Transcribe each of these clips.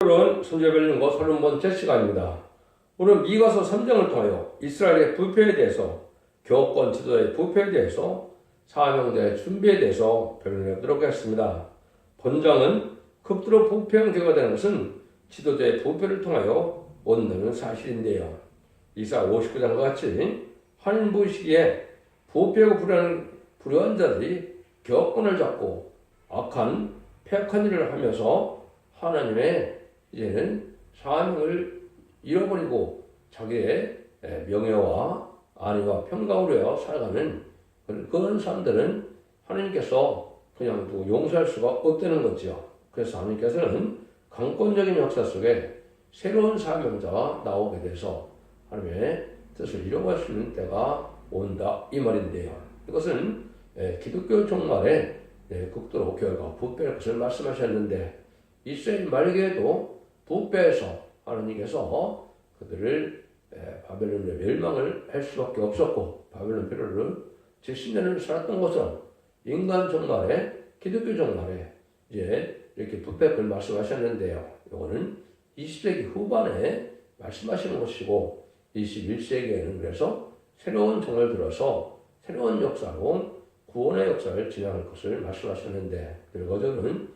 오늘은 손재별님과 30번째 시간입니다. 오늘 미가서 3장을 통하여 이스라엘의 부패에 대해서, 교권 지도자의 부패에 대해서, 사명자의 준비에 대해서 변론해 보도록 하겠습니다. 본장은 급도로 부패한 교회가 되는 것은 지도자의 부패를 통하여 온다는 사실인데요. 이사 59장과 같이 환부 시기에 부패하고 불효한 자들이 교권을 잡고 악한 폐악한 일을 하면서 하나님의 이제는 사명을 잃어버리고 자기의 명예와 안위와 평강으로 살아가는 그런 사람들은 하나님께서 그냥 두고 용서할 수가 없다는 거죠. 그래서 하나님께서는 강권적인 역사 속에 새로운 사명자가 나오게 돼서 하나님의 뜻을 이뤄갈 수 있는 때가 온다 이 말인데요. 이것은 기독교 종말에 극도로 교회가 부패할 것을 말씀하셨는데 이스라엘 말기에도 부패해서 하나님께서 그들을 바벨론의 멸망을 할 수밖에 없었고 바벨론 패로를 70년을 살았던 것처럼 인간 종말에 기독교 종말에 이제 이렇게 부패할 걸 말씀하셨는데요. 이거는 20세기 후반에 말씀하시는 것이고 21세기에는 그래서 새로운 종을 들어서 새로운 역사로 구원의 역사를 진행할 것을 말씀하셨는데 결과적으로는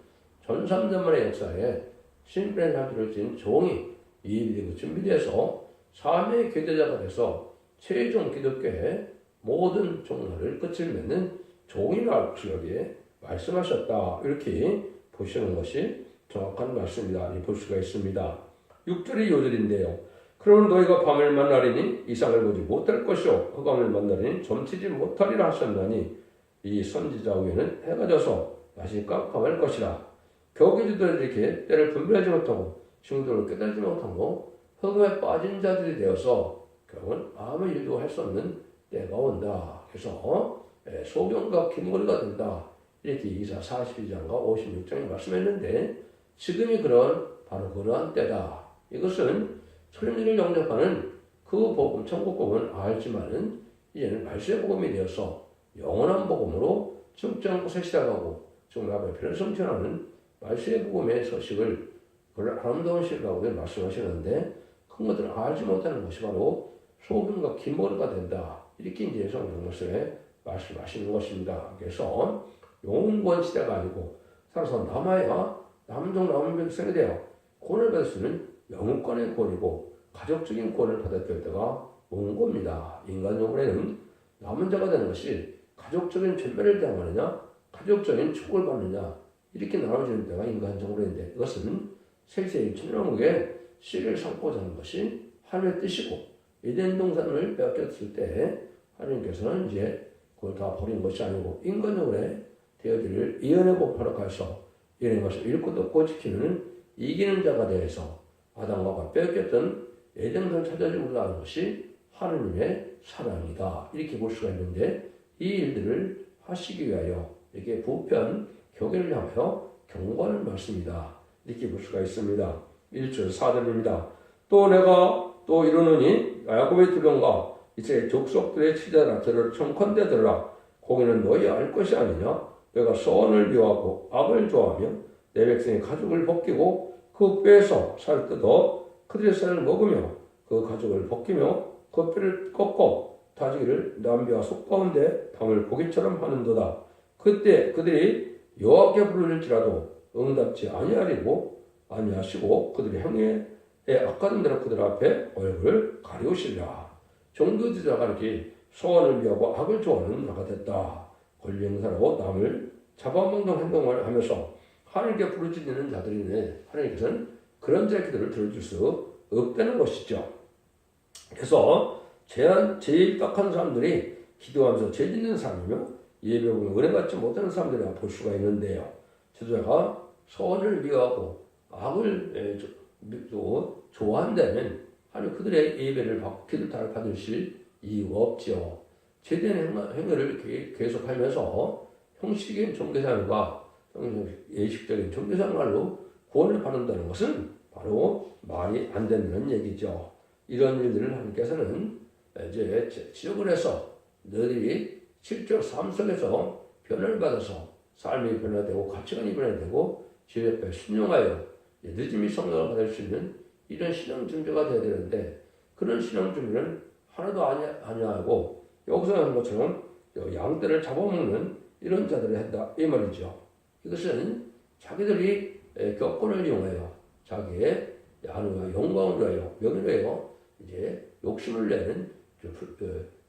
전삼전만의 역사에 신분의 상태를 지닌 종이 이입되고 준비돼서 삶의 교제자가 돼서 최종 기독교의 모든 종말을 끝을 맺는 종이라고 여기에 말씀하셨다. 이렇게 보시는 것이 정확한 말씀이다. 볼 수가 있습니다. 6절이 요절인데요. 그러면 너희가 밤을 만나리니 이상을 보지 못할 것이요 흑암을 만나리니 점치지 못하리라 하셨나니 이 선지자 후에는 해가 져서 다시 깜깜할 것이라. 교계주들이 이렇게 때를 분별하지 못하고 중도를 깨달지 못하고 흑암에 빠진 자들이 되어서 결국은 아무 일도 할 수 없는 때가 온다. 그래서 소경과 긴거리가 된다. 이렇게 이사 42장과 56장에 말씀했는데 지금이 바로 그러한 때다. 이것은 천리를 영접하는 그 복음, 천국 복음은 알지만은 이제는 말씀의 복음이 되어서 영원한 복음으로 증정 것을 시작하고 지금 앞에 필요를 성취하는 말씀의 복음의 소식을 아름다운 시라고 말씀하시는데 큰 것들을 알지 못하는 것이 바로 소금과 기머리가 된다. 이렇게 이제 성경 말씀에 말씀하시는 것입니다. 그래서 영원권 시대가 아니고 살아서 남아야 남종 남은 백성이 되어 구원을 받을 수 있는 영원권의 구원이고 가족적인 구원을 받을 때가 온 겁니다. 인간 영혼에는 남은 자가 되는 것이 가족적인 전멸을 당하느냐 가족적인 축복을 받느냐 이렇게 나눠지는 때가 인간적으로인데 이것은 세세의 천년왕국의 씨를 삼고자 하는 것이 하나님의 뜻이고 에덴 동산을 빼앗겼을 때 하나님께서는 이제 그걸 다 버린 것이 아니고 인간적으로 되어지를 예언의 법화로 가서 예언의 것을 읽고도 없고 지키는 이기는 자가 되어서 아담과 빼앗겼던 에덴 동산을 찾아주고 하는 것이 하나님의 사랑이다. 이렇게 볼 수가 있는데 이 일들을 하시기 위하여 이렇게 부패한 교회를 향하여 경고하는 말씀이다. 이렇게 볼 수가 있습니다. 1절 4절입니다. 또 내가 또 이르노니 야곱의 두령과 이스라엘 족속들의 치자라 들으라 청컨대 들으라. 공의는 너희 알 것이 아니냐. 내가 선을 미워하고 악을 좋아하며 내 백성의 가죽을 벗기고 그 뼈에서 살 뜯어 그들의 살을 먹으며 그 가죽을 벗기며 그 뼈를 꺾어 다지기를 남비와 속 가운데 담을 고기처럼 하는도다. 그때 그들이 여호와께 부르짖을지라도 응답지 아니하시고 그들의 행위에 악하던 대로 그들 앞에 얼굴을 가리우시리라. 종교지자가 이렇게 소원을 미하고 악을 좋아하는 자가 됐다. 권리행사로 남을 잡아먹는 행동을 하면서 하나님께 부르짖는 자들이네. 하나님께서는 그런 자의 기도를 들어줄 수 없다는 것이죠. 그래서 제일 딱한 사람들이 기도하면서 죄 짓는 사람이며 예배보면 은혜받지 못하는 사람들이라 볼 수가 있는데요. 지도자가 선을 미워하고 악을 좋아한다면 하나님 그들의 예배를 받고 기도를 받으실 이유가 없지요. 제대한 행위를 계속하면서 형식적인 종교생활과 예식적인 종교생활로 구원을 받는다는 것은 바로 말이 안 되는 얘기죠. 이런 일들을 하나님께서는 이제 지적을 해서 너희들이 실제로 삶 속에서 변화를 받아서 삶이 변화되고 가치관이 변화되고 지혜에 순종하여 늦음이 성령을 받을 수 있는 이런 신앙 준비가 되어야 되는데 그런 신앙 준비는 하나도 아니하고 여기서 하는 것처럼 양떼를 잡아먹는 이런 자들을 한다 이 말이죠. 이것은 자기들이 격권을 이용하여 자기의 안위와 영광을 위하여 명예를 위하여 이제 욕심을 내는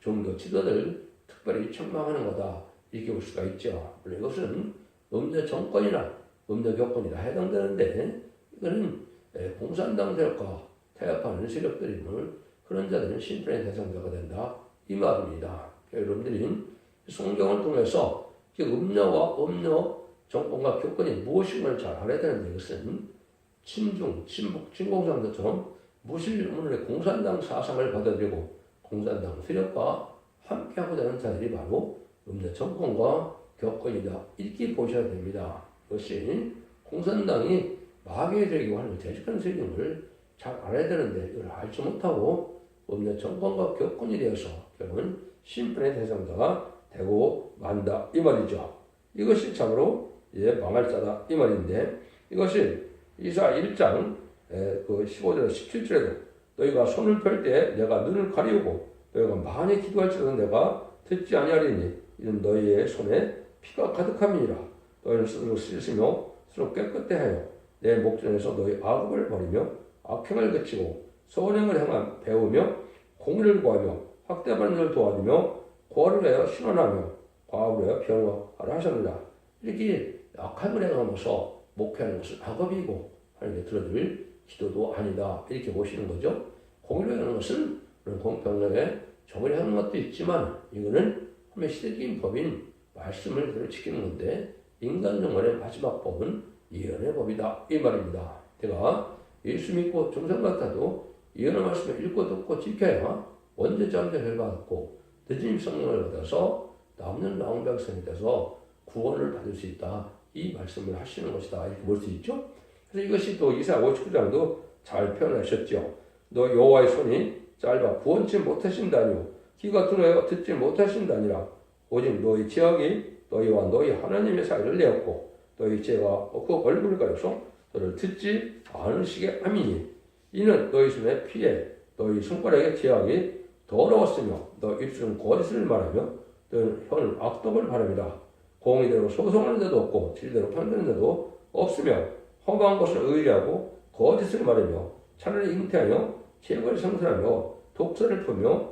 종교 지도들 특별히 책망하는 거다 이렇게 볼 수가 있죠. 물론 이것은 음녀 정권이나 음녀 격권이나 해당되는데 이거는 공산당 세력과 타협하는 세력들임을 그런 자들은 심판의 대상자가 된다 이 말입니다. 여러분들이 성경을 통해서 음녀와 음녀 정권과 교권이 무엇인가를 잘 알아야 되는데 이것은 친중, 친북, 진공산들처럼 무슬림의 공산당 사상을 받아들이고 공산당 세력과 함께하고자 하는 자들이 바로 음녀 정권과 교권이다 이렇게 보셔야 됩니다. 이것이 공산당이 마귀의 세력이고 하는 대적하는 세력을 잘 알아야 되는데 이걸 알지 못하고 음녀 정권과 교권이 되어서 결국은 심판의 대상자가 되고 만다 이 말이죠. 이것이 참으로 망할 자다 이 말인데 이것이 이사 1장 15절 17절에도 너희가 손을 펼 때 내가 눈을 가리우고 너희가 많이 기도할지라도 내가 듣지 아니하리니 이는 너희의 손에 피가 가득함이니라. 너희는 스스로 씻으며 스스로 깨끗게 하여 내 목전에서 너희 악업을 버리며 악행을 그치고 선행을 향한 배우며 공의를 구하며 학대받는 자를 도와주며 고아를 위하여 신원하며 과부를 위하여 변호하라 하셨느니라. 이렇게 악함을 행하면서 목회하는 것은 악업이고 하나님께 들어줄 기도도 아니다 이렇게 보시는 거죠. 공의를 하는 것은 공평하게 정의를 하는 것도 있지만 이거는 하나님의 시대적인 법인 말씀을 그대로 지키는 건데 인간 정원의 마지막 법은 예언의 법이다 이 말입니다. 제가 예수 믿고 정상 같아도 예언의 말씀을 읽고 듣고 지켜야 원죄자의 받고 늦은 성령을 받아서 남는 나온백성이 돼서 구원을 받을 수 있다 이 말씀을 하시는 것이다 이렇게 볼 수 있죠. 그래서 이것이 또 이사야 59장도 잘 표현하셨죠. 너 여호와의 손이 짧아 구원치 못하신다니요 귀가 들어야 듣지 못하신다니라. 오직 너희 지역이 너희와 너희 하나님의 사이를 내었고 너희 죄가 그 얼굴을 가려서 너를 듣지 않으시게 함이니 이는 너희 손에 피해 너희 손가락의 죄악이 더러웠으며 너 입술은 거짓을 말하며 너희 혀는 악독을 바랍니다. 공의대로 소송하는 자도 없고 진리대로 판단하는 자도 없으며 허망한 것을 의뢰하고 거짓을 말하며 차라리 잉태하여 죄를 생산하며 독사를 풀며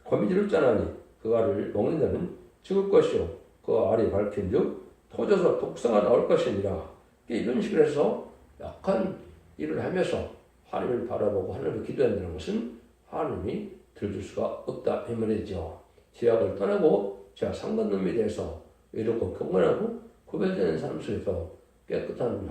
거미줄을 짜나니 그 알을 먹는 자는 죽을 것이요 그 알이 밝힌즉 터져서 독사가 나올 것이니라. 이런 식으로 해서 약한 일을 하면서 하나님을 바라보고 하나님을 기도한다는 것은 하나님이 들어줄 수가 없다 이 말이죠. 죄악을 떠나고 죄악 상관놈에 대해서 이렇고 경건하고 구별되는 삶 속에서 깨끗한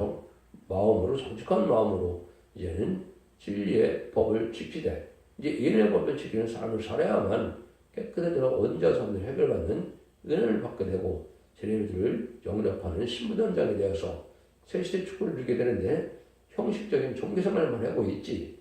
마음으로 정직한 마음으로 이제는 진리의 법을 지키되 이제 예언의 법을 지키는 삶을 살아야만 깨끗해져 언제와 삶을 해결받는 은혜를 받게 되고 재림들을 영접하는 신부단장이 되어서 새시대 축복을 누리게 되는데 형식적인 종교생활만 하고 있지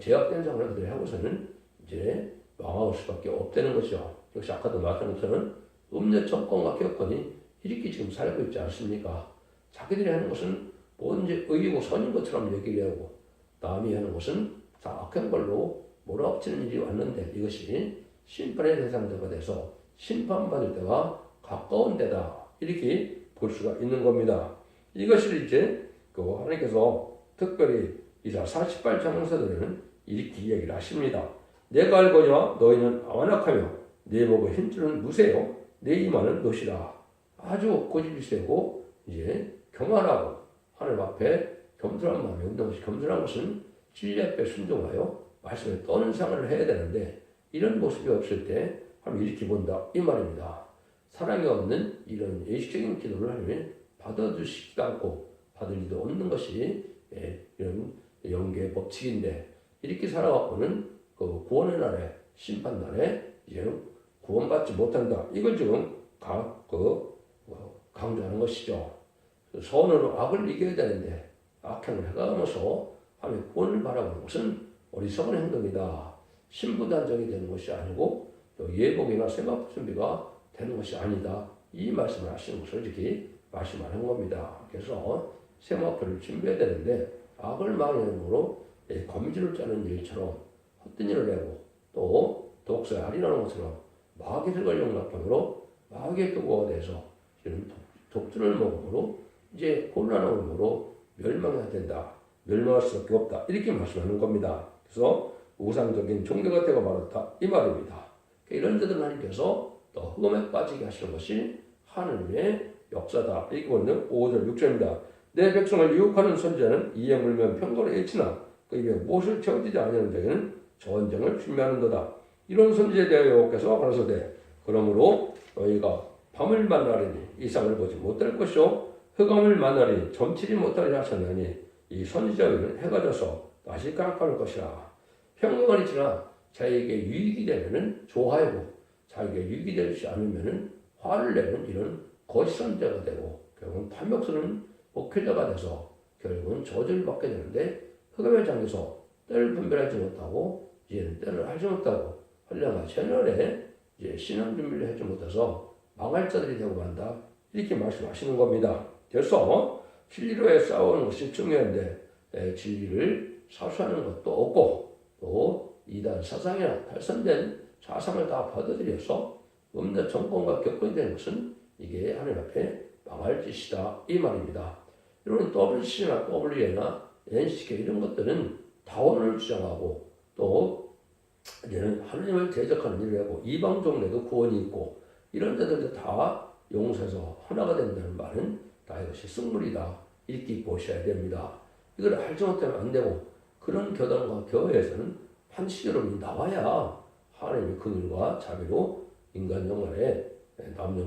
제약된 생활을 그대로 하고서는 이제 망할 수밖에 없다는 것이죠. 역시 아까도 말한 것처럼 음녀 정권과 교권이 이렇게 지금 살고 있지 않습니까? 자기들이 하는 것은 뭔지 의이고 선인 것처럼 얘기를 하고 남이 하는 것은 다 악한 걸로 몰아붙이는 일이 왔는데 이것이 심판의 대상자가 돼서 심판받을 때가 가까운 데다 이렇게 볼 수가 있는 겁니다. 이것을 이제 하나님께서 특별히 이사 48장 항사들에는 이렇게 이야기를 하십니다. 내가 알거니와 너희는 완악하며 내 목의 힘줄은 무세요 내 이마는 노시라. 아주 고집이 세고 이제 교만하고 하나님 앞에 겸손한 마음이 없는 것이 겸손한 것은 진리 앞에 순종하여 말씀에 떠는 생활을 해야 되는데 이런 모습이 없을 때 하나님 이렇게 본다 이 말입니다. 사랑이 없는 이런 예식적인 기도를 하나님이 받아주시지도 않고 받을 일도 없는 것이 이런 영계의 법칙인데 이렇게 살아가고는 그 구원의 날에 심판 날에 이제 구원받지 못한다. 이걸 지금 강조하는 것이죠. 선으로 악을 이겨야 되는데 악행을 해가면서 하나님의 구원을 바라보는 것은 어리석은 행동이다. 신부단정이 되는 것이 아니고 예복이나 세마포 준비가 되는 것이 아니다. 이 말씀을 하시는 것을 이렇게 말씀하는 겁니다. 그래서 세마포를 준비해야 되는데 악을 막는 으로 거미줄을 짜는 일처럼 헛된 일을 하고 또 독서에 할인하는 것처럼 마귀를 걸린 나편으로 마귀의 도구가 돼서 지금 독주를 먹음으로 이제 곤란함으로 멸망해야 된다. 멸망할 수밖에 없다. 이렇게 말씀하는 겁니다. 그래서 우상적인 종교가 되고 말았다. 이 말입니다. 이런 데들 하나님께서 또 흑암에 빠지게 하시는 것이 하나님의 역사다. 이렇게 보는 5절 6절입니다. 내 백성을 유혹하는 선지자는 이에 물면 평거를 잃지나 그 입에 무엇을 채워지지 않는 자에게는 전쟁을 준비하는도다. 이런 선지에 대하여 여호와께서 가라사대 그러므로 너희가 밤을 만나리니 이상을 보지 못할 것이요 흑암을 만나리니 점치지 못하리라 하셨나니 이 선지자에게는 해가 져서 다시 깜깜할 것이라. 평강을 잊으나 자에게 유익이 되면은 좋아하고 자에게 유익이 되지 않으면은 화를 내는 이런 거짓 선지자가 되고 결국은 탐욕스러운 목회자가 돼서 결국은 저주를 받게 되는데 흑암의 장에서 때를 분별하지 못하고 이제는 때를 알지 못하고 한량한 채널에 이제 신앙 준비를 하지 못해서 망할 자들이 되고 만다. 이렇게 말씀하시는 겁니다. 그래서 진리로의 싸우는 것이 중요한데 진리를 사수하는 것도 없고 또 이단 사상이나 탈선된 사상을 다 받아들여서 없는 정권과 격분이 되는 것은 이게 하나님 앞에 망할 짓이다. 이 말입니다. 이런 WC나 WA나 NCK 이런 것들은 다원을 주장하고 또 이제는 하나님을 대적하는 일을 하고 이방 종교도 구원이 있고 이런 데들도 다 용서해서 하나가 된다는 말은 다 이것이 승물이다. 이렇게 보셔야 됩니다. 이걸 알지 못하면 안 되고 그런 교단과 교회에서는 판시여러분이 나와야 하나님의 긍휼과 자비로 인간 영혼에 남녀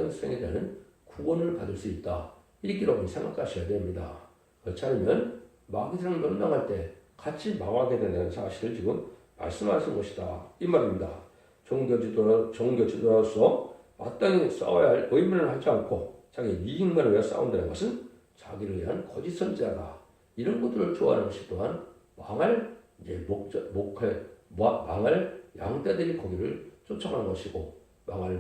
생에 대한 구원을 받을 수 있다. 이렇게 여러분이 생각하셔야 됩니다. 그렇지 않으면 마귀들을 멸망할 때 같이 망하게 된다는 사실을 지금 말씀하신 것이다. 이 말입니다. 종교지도로서 마땅히 싸워야 할 의무를 하지 않고 자기 이익만을 위해 싸운다는 것은 자기를 위한 거짓 선지자다. 이런 것들을 좋아하는 것이 또한 망할 양떼들이 거기를 쫓아가는 것이고 망할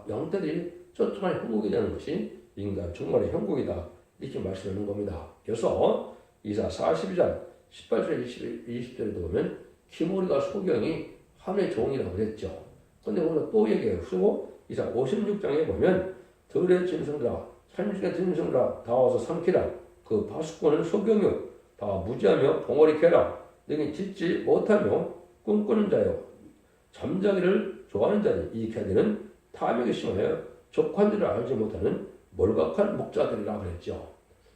양떼들이 쫓아가는 형국이 되는 것이 인간 정말의 형국이다. 이렇게 말씀하는 겁니다. 그래서 이사 42장 18절 20절에도 보면 기모리가 소경이 하나님의 종이라고 했죠. 근데 오늘 또 얘기해요. 쓰고 이사 56장에 보면 들의 짐승들아 산중의 짐승들아 다 와서 삼키라. 그 파수꾼은 소경이요 다 무지하며 벙어리 캐라. 너희 짓지 못하며 꿈꾸는 자요 잠자기를 좋아하는 자니 이 개들은 탐욕이 심하여 족한 줄을 알지 못하는 몰각한 목자들이라 그랬죠.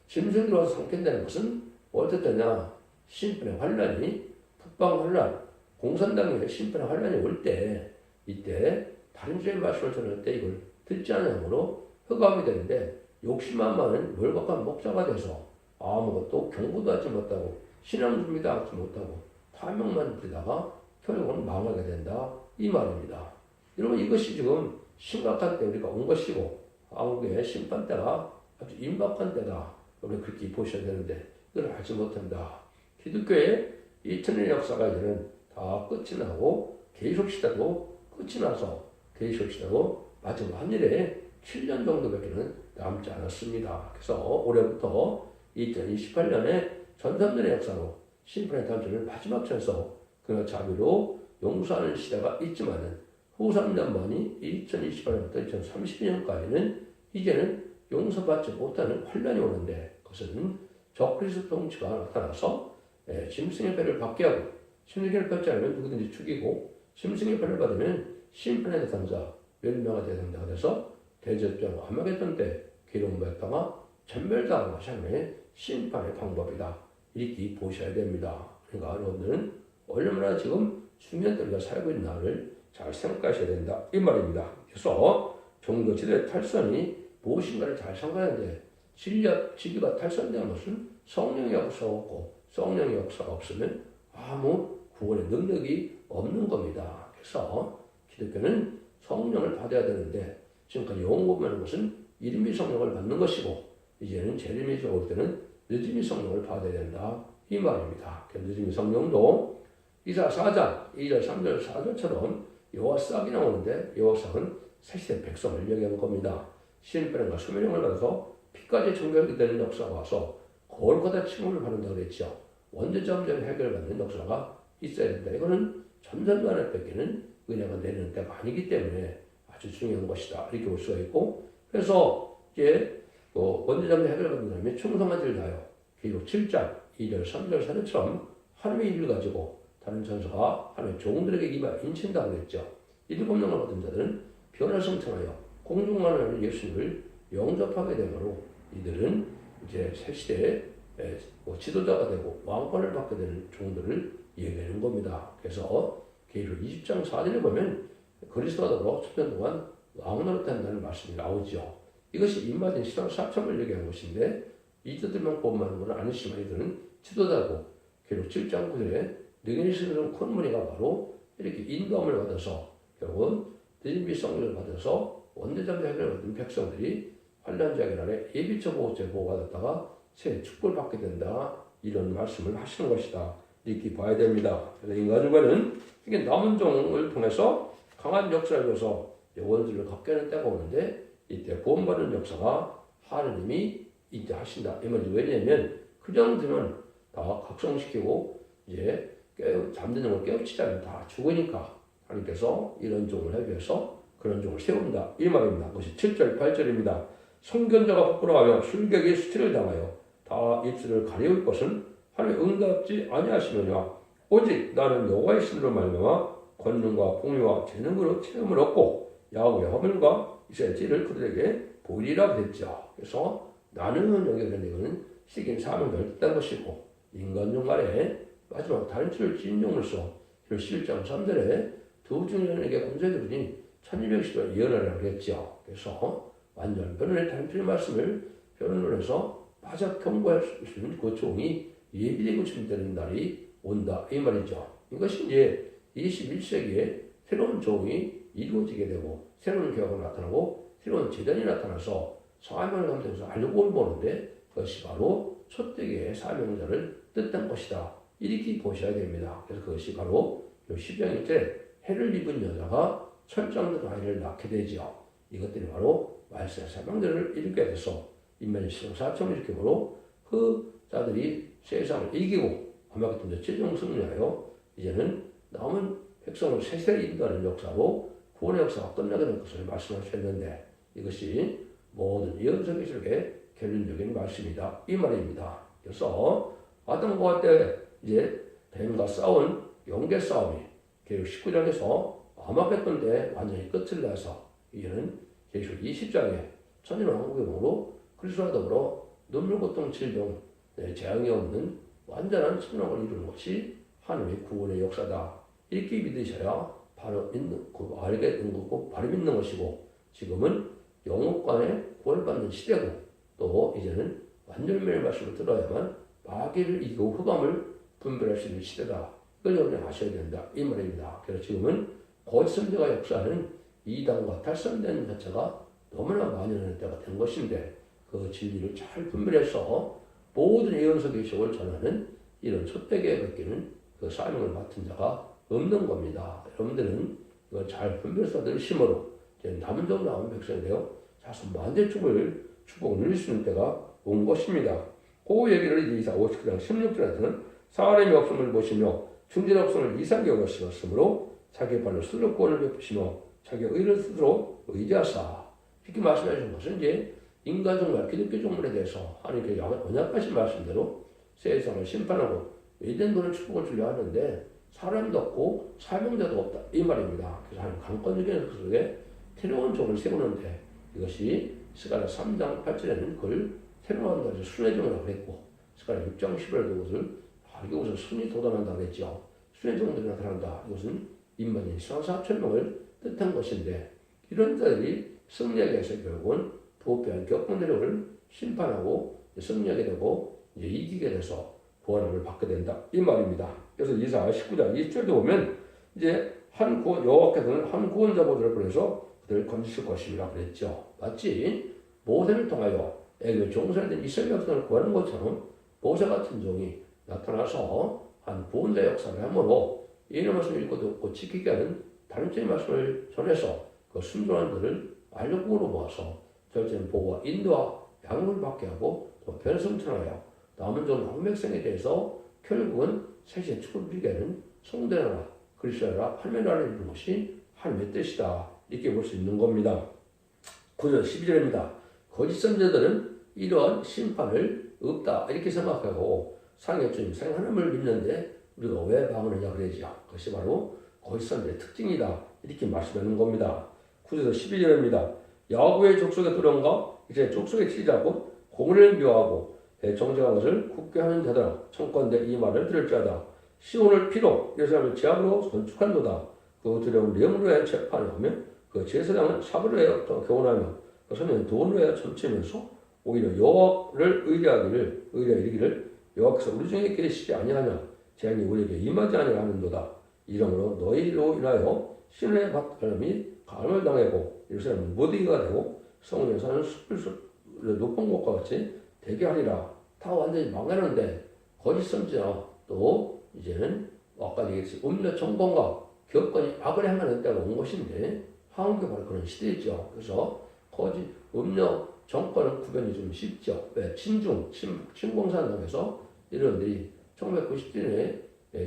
짐승들 와서 삼킨다는 것은 어떨 때냐 심판의 환란이 북방 환란 공산당의 심판의 환란이 올 때 이때 다른 주의 말씀을 전할 때 이걸 듣지 않으므로 흑암이 되는데 욕심만 많은 몰각한 목자가 돼서 아무것도 경고도 하지 못하고 신앙 준비도 하지 못하고 탐욕만 부리다가 결국은 망하게 된다. 이 말입니다. 여러분 이것이 지금 심각한 때 우리가 온 것이고 한국의 심판 때가 아주 임박한 때다. 우리 그렇게 보셔야 되는데 이걸 알지 못한다. 기독교의 2000년 역사가 이제는 다 끝이 나고 개이속시대도 끝이 나서 개이속시대도 마지막 한 일에 7년 정도밖에는 남지 않았습니다. 그래서 올해부터 2028년에 전삼년의 역사로 심판의 단절을 마지막 쳐서 그의 자비로 용서하는 시대가 있지만은 후 3년 만이 2028년부터 2032년까지는 이제는 용서받지 못하는 환란이 오는데 그것은 적그리스도 통치가 나타나서 짐승의 배를 받게 하고 짐승의 배를 받지 않으면 누구든지 죽이고 짐승의 배를 받으면 심판의 대상자 멸망의 대상자가 돼서 대접전 아마겟돈 때 기름 백방아 전멸당하는 것이 하나님의 심판의 방법이다. 이렇게 보셔야 됩니다. 그러니까 여러분들은 얼마나 지금 중요한 때 우리가 살고 있는 날을 잘 생각하셔야 된다. 이 말입니다. 그래서 종교지도의 탈선이 무엇인가를 잘 생각하는데 진리가 탈선되는 것은 성령의 역사가 없고 성령의 역사가 없으면 아무 구원의 능력이 없는 겁니다. 그래서 기독교는 성령을 받아야 되는데 지금까지 영업하는 것은 이름이 성령을 받는 것이고 이제는 재림이 올 때는 늦음이 성령을 받아야 된다. 이 말입니다. 늦음이 성령도 이사 4장 2절 3절 4절처럼 여호와삭이 나오는데 여호와삭은 사실의 백성을 얘기하는 겁니다. 심판과 소멸령을 받아서 피까지 정결하게 되는 역사가 와서 거룩하다 칭호를 받는다고 그랬죠. 원죄점점 해결받는 역사가 있어야 된다. 이거는 전전만에 뺏기는 은혜가 내리는 때가 아니기 때문에 아주 중요한 것이다. 이렇게 볼 수가 있고, 그래서 이제 원죄점점 해결받는 사람이 충성한 일을 다하여 기록 7장 2절 3절 4절처럼 하나님의 일을 가지고 다른 천사가 하나님의 종들에게 인친다고 그랬죠. 일곱 명을 받은 자들은 변화 성천하여 공중만을 예수님을 영접하게 되므로 이들은 이제 새 시대에 지도자가 되고 왕권을 받게 되는 종들을 얘기하는 겁니다. 그래서 계시록 20장 4절에 보면 그리스도와 더불어 1000년 동안 왕노릇 한다는 말씀이 나오죠. 이것이 입맞은 시당 4천을 얘기하는 것인데 이들만 본받는 것은 아니지만 이들은 지도자고 계시록 7장 9절에 능히 쓰는 큰 무리가 바로 이렇게 인도함을 받아서 결국은 드림비 성령을 받아서 원대장자 해결을 받은 백성들이 환난자기 날에 예비처 보호죄 보호받았다가 새 축복을 받게 된다. 이런 말씀을 하시는 것이다. 이렇게 봐야 됩니다. 그래서 인간들과는 이게 남은 종을 통해서 강한 역사를 줘서 원수를 갚게 하는 때가 오는데 이때 구원받는 역사가 하느님이 이제 하신다. 이 말이 왜냐하면 그냥 두면 다 각성시키고 이제 잠든 영을 깨우치지 않으면 다 죽으니까 하나님께서 이런 종을 하기 위해서 그런 종을 세운다. 이 말입니다. 그것이 7절 8절입니다. 성견자가 부끄러워하며 술객이 수치를 당하여 다 입술을 가리울 것은 하나님 응답지 아니하시느냐. 오직 나는 여호와의 신으로 말미암아 권능과 공의와 재능으로 체험을 얻고 야곱의 화물과 이스라엘 띠를 그들에게 보이리라 그랬죠. 그래서 나는 여기는 이거는 시긴 사명을 뜻한 것이고 인간종 말에 마지막 다른 틀을 찐 종으로서 11장 3절에 두 중년에게 공적이 보니 1210을 예언하라고 그랬죠. 그래서 완전 변론의 다른 틀의 말씀을 변론을 해서 바짝 경고할 수 있는 그 종이 예비되고 준비되는 날이 온다. 이 말이죠. 이것이 이제 21세기에 새로운 종이 이루어지게 되고 새로운 교회가 나타나고 새로운 재단이 나타나서 사명을 감당해서 알고 보는데 그것이 바로 초대교회의 사명자를 뜻한 것이다. 이렇게 보셔야 됩니다. 그래서 그것이 바로 10장 1절에 해를 입은 여자가 철장된 아이를 낳게 되죠. 이것들이 바로 말세의 사명자를 일으키게 돼서 인간의 시정 4천을 일으키므로 그 자들이 세상을 이기고 아마겟돈 최종 승리하여 이제는 남은 백성을 세세히 인도하는 역사로 구원의 역사가 끝나게 될 것을 말씀하셨는데 이것이 모든 예언서 기술의 결론적인 말씀이다. 이 말입니다. 그래서 아담과 하와 때 이제 뱀과 싸운 영계 싸움이 계시록 19장에서 아마겟돈 때 완전히 끝을 내서 이제는 계시록 20장에 천인왕국의 공으로 그리스도와 더불어 눈물 고통 질병 재앙이 없는 완전한 천왕을 이루는 것이 하나님의 구원의 역사다. 이렇게 믿으셔야 바로 믿는 알게 된 거고 바로 믿는 것이고 지금은 영혼간에 구원을 받는 시대고 또 이제는 완전면의 말씀을 들어야만 마귀를 이기고 흑암을 분별할 수 있는 시대다. 이걸 여러분이 아셔야 된다. 이 말입니다. 그래서 지금은 거짓 선지자가 역사하는 이단과 탈선된 자체가 너무나 만연한 때가 된 것인데 그 진리를 잘 분별해서 모든 예언서 계시록을 전하는 이런 초대교회에 맡기는 그 사명을 맡은 자가 없는 겁니다. 여러분들은 이걸 잘 분별해서 늘심으로 남은 종 남은 백성인데요. 자손 만대 축복을 누릴 수 있는 때가 온 것입니다. 그 얘기를 이사 59장 16절에서는 사람이 없음을 보시며 중진 없음을 이상하게 여겼으므로 자기 발로 스스로 구원을 베푸시며 자기 의를 스스로 의지하사 이렇게 말씀해 주신 것은 이제 인간 종말 기독교 종말에 대해서 하나님께 언약하신 말씀대로 세상을 심판하고 외den도는 축복을 주려 하는데 사람도 없고 사명자도 없다 이 말입니다. 그래서 하나님 강권적인 그 속에 새로운 종을 세우는데 이것이 스가랴 3장 8절에는 그걸 새로운 것을 순회 종이라고 했고 스가랴 6장 10절에도 그것을 이것은 순이 돋아난다고 했죠. 순회 종들이 나타난다. 이것은 인만인 4,000명을 뜻한 것인데 이런 자들이 승리하게 해서 결국은 부패한 격분대로를 심판하고 승리하게 되고 이제 이기게 돼서 구원을 받게 된다 이 말입니다. 그래서 이사 19장 20절도 보면 이제 여호와께서는 한 구원자 모델을 보내서 그들을 건지실 것이라 그랬죠. 마치 모세를 통하여 애굽에 종살이된 이스라엘 백성을 구하는 것처럼 모세 같은 종이 나타나서 한 구원자 역사를 함으로 이런 말씀을 읽고 듣고 지키게 하는 다른 쪽의 말씀을 전해서 그 순종한 들을 알력으로 모아서 절제는 보호와 인도와 양육을 받게 하고 또 변성천하여 남은 종 왕백성에 대해서 결국은 셋의 축을 누리게 하는 성대나라 그리스도나라 하늘의 나라를 이루는 것이 하나님의 뜻이다. 이렇게 볼 수 있는 겁니다. 9절 12절입니다. 거짓 선지자들은 이러한 심판을 없다 이렇게 생각하고 상의 주님 생 하나님을 믿는데 우리가 왜 방언하냐 그러죠. 그것이 바로 거짓 선지자의 특징이다 이렇게 말씀하는 겁니다. 9절 12절입니다. 야곱의 족속에 들어온가 이제 족속에 치자고 공을 묘하고 정직한 것을 굳게 하는 자들아 청건대 이 말을 들을 자다. 시온을 피로 예루살렘을 제압으로 건축한도다. 그 두려운 명으로 해 재판하며 그 제사장은 삽으로 해 교훈하며 그 소년은 돈으로 해 점치면서 오히려 여호와를 의뢰하기를 이르기를 여호와께서 우리 중에 계시지 아니하냐 재앙이 우리에게 임하지 아니하라 하는도다. 이러므로 너희로 인하여 신의 밭가람이 가을 당하고 예루살렘은 무더기가 되고 성읍에 사는 숲을 높은 곳과 같이 되게 하리라. 다 완전히 망하는데 거짓 선지자 또 이제는 아까 얘기했듯이 음료 정권과 교권이 악을 행하는 때가 온 것인데 한국이 바로 그런 시대죠. 그래서 거짓 음료 정권은 구별이 좀 쉽죠. 왜? 친중, 친공산당에서 이런들이 1997년에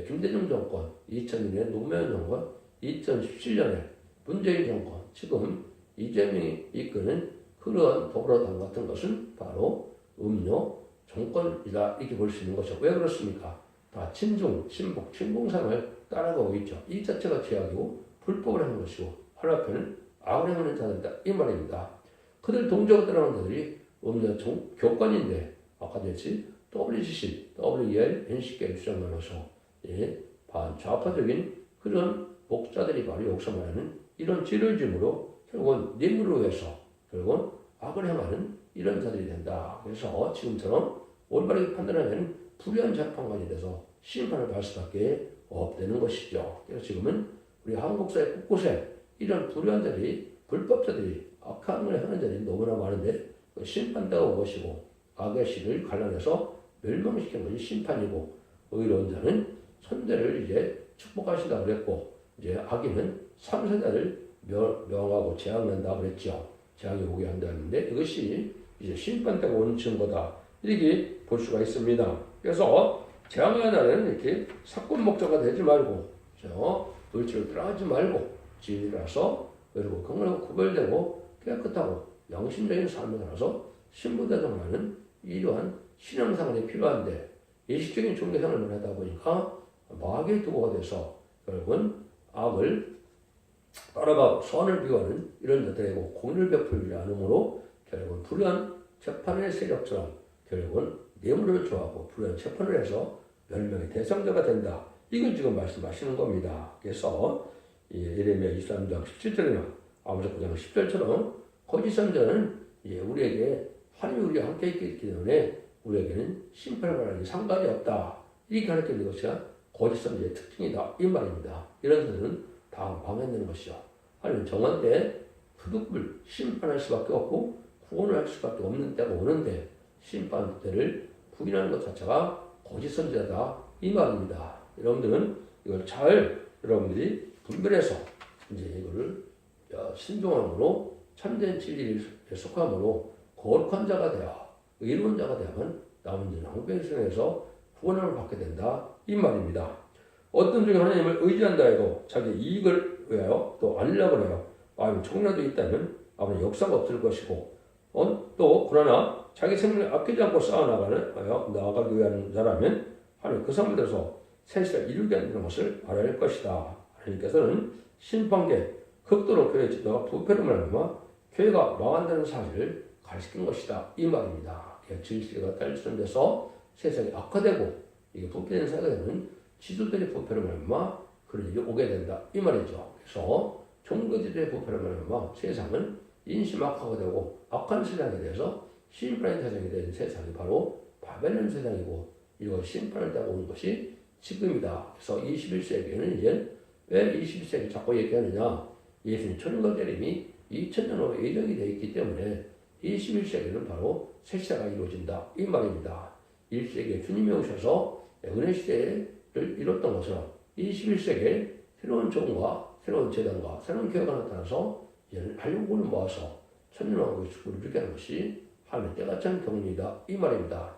김대중 정권, 2002년에 노무현 정권, 2017년에 문재인 정권, 지금 이재명이 이끄는 그런 더불어당 같은 것은 바로 음료 정권이다 이렇게 볼 수 있는 것이죠. 왜 그렇습니까? 다 친중, 친북, 친공산을 따라가고 있죠. 이 자체가 죄악이고 불법을 하는 것이고 하나편은 악을 행하는 자들이다 이 말입니다. 그들 동조가 따라가는 자들이 음료 교권인데 아까 했지 WCC, WER, NCK 주장하면서 반좌파적인 그런 목자들이 바로 여기서 말하는 이런 죄를 짐으로 결국은 뇌물로 해서 결국은 악을 행하는 이런 자들이 된다. 그래서 지금처럼 올바르게 판단하면 불의한 재판관이 돼서 심판을 받을 수밖에 없다는 것이죠. 그래서 지금은 우리 한국 사회 곳곳에 이런 불의한 자들이 불법자들이 악한 걸 하는 자들이 너무나 많은데 심판대가 온 것이고 악의 씨를 갈라내서 멸망시키는 것이 심판이고 의로운 자는 선대를 이제 축복하신다 그랬고 이제 악인은 삼세자를 명하고 재앙난다 그랬죠. 재앙이 오게 한다 했는데 이것이 이제 심판대가 온 증거다 이렇게 볼 수가 있습니다. 그래서 재앙의 날에는 이렇게 사건 목적가 되지 말고 물질을 따라하지 말고 지혜라서 그리고 건강하고 구별되고 깨끗하고 양심적인 삶을 살아서 신부대장하는 이러한 신앙생활이 필요한데 예식적인 종교생활을 하다 보니까 마귀의 도구가 돼서 결국은 악을 따라가고 선을 비워하는 이런 자들이고 공의를 베풀지 않으므로 결국은 불의한 재판의 세력처럼 결국은 뇌물을 좋아하고 불의한 재판을 해서 멸망의 대상자가 된다. 이걸 지금 말씀하시는 겁니다. 그래서 예레미야 23장 17절이나 아모스 9장 10절처럼 거짓 선지자는 우리에게 하나님이 우리와 함께 있기 때문에 우리에게는 심판을 받는 상관이 없다. 이렇게 가르치는 것이 거짓 선지자의 특징이다. 이 말입니다. 이런 것들은 다 방해되는 것이죠. 하나님 정한 때 부득불 심판할 수밖에 없고 구원을 할 수밖에 없는 때가 오는데 심판 때를 부인하는 것 자체가 거짓 선지자다. 이 말입니다. 여러분들은 이걸 잘 여러분들이 분별해서 이제 이거를 신중함으로 참된 진리에 속함으로 거룩한 자가 되어 의로운 자가 되면 남은 왕백성에서 구원을 받게 된다. 이 말입니다. 어떤 중에 하나님을 의지한다 해도 자기 이익을 위하여 또 알려고 해요. 마음이 조금이라도 있다면 아무런 역사가 없을 것이고 또 그러나 자기 생명을 아끼지 않고 나아가기 위한 자라면 하나님 그 사람을 들어서 세시를 이루게 하는 것을 알아야 할 것이다. 하나님께서는 심판계 극도로 교회 지도가 부패를 말하며 교회가 망한다는 사실을 가르친 것이다. 이 말입니다. 질서가 딸리는 데서 세상이 악화되고 이게 부패된 사회가 되면 지도들의 부패를 말하며 그런 일이 오게 된다. 이 말이죠. 그래서 종교들의 부패를 말하며 세상은 인심 악화가 되고 악한 세상에 대해서 심판의 세상이 된 세상이 바로 바벨론 세상이고 이거 심판을 따고 오는 것이 지금이다. 그래서 21세기에는 이제 왜 21세기 자꾸 얘기하느냐. 예수님 천국의 재림이 2000년 후 예정이 되어 있기 때문에 21세기는 바로 새시대가 이루어진다. 이 말입니다. 1세기에 주님이 오셔서 은혜 시대를 이뤘던 것처럼 21세기에 새로운 종과 새로운 재단과 새로운 교회가 나타나서 이제는 한국을 모아서 천년왕국의 축복을 이루게 하는 것이 하는 때같은 경륜이다. 이 말입니다.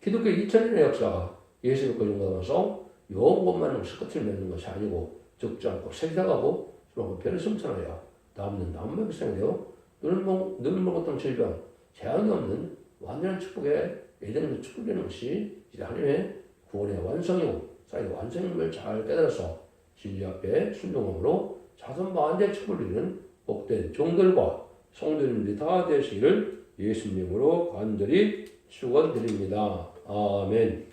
기독교 2000년의 역사가 예수 믿고 용감해서 요 것만 없이 끝을 맺는 것이 아니고 적지 않고 생생하고 그런 별을 숨천하여 남는 남의 백성이 되어 눈을 먹은 어떤 질병, 재앙이 없는 완전한 축복의 에덴의 축복되는 것이 이제 하나님의 구원의 완성이고 사이의 완성임을 잘 깨달아서 진리 앞에 순종함으로 자선 만대의 축복을 이루는 복된 종들과 성도님들이 다 되시기를 예수님으로 간절히 축원드립니다. 아멘.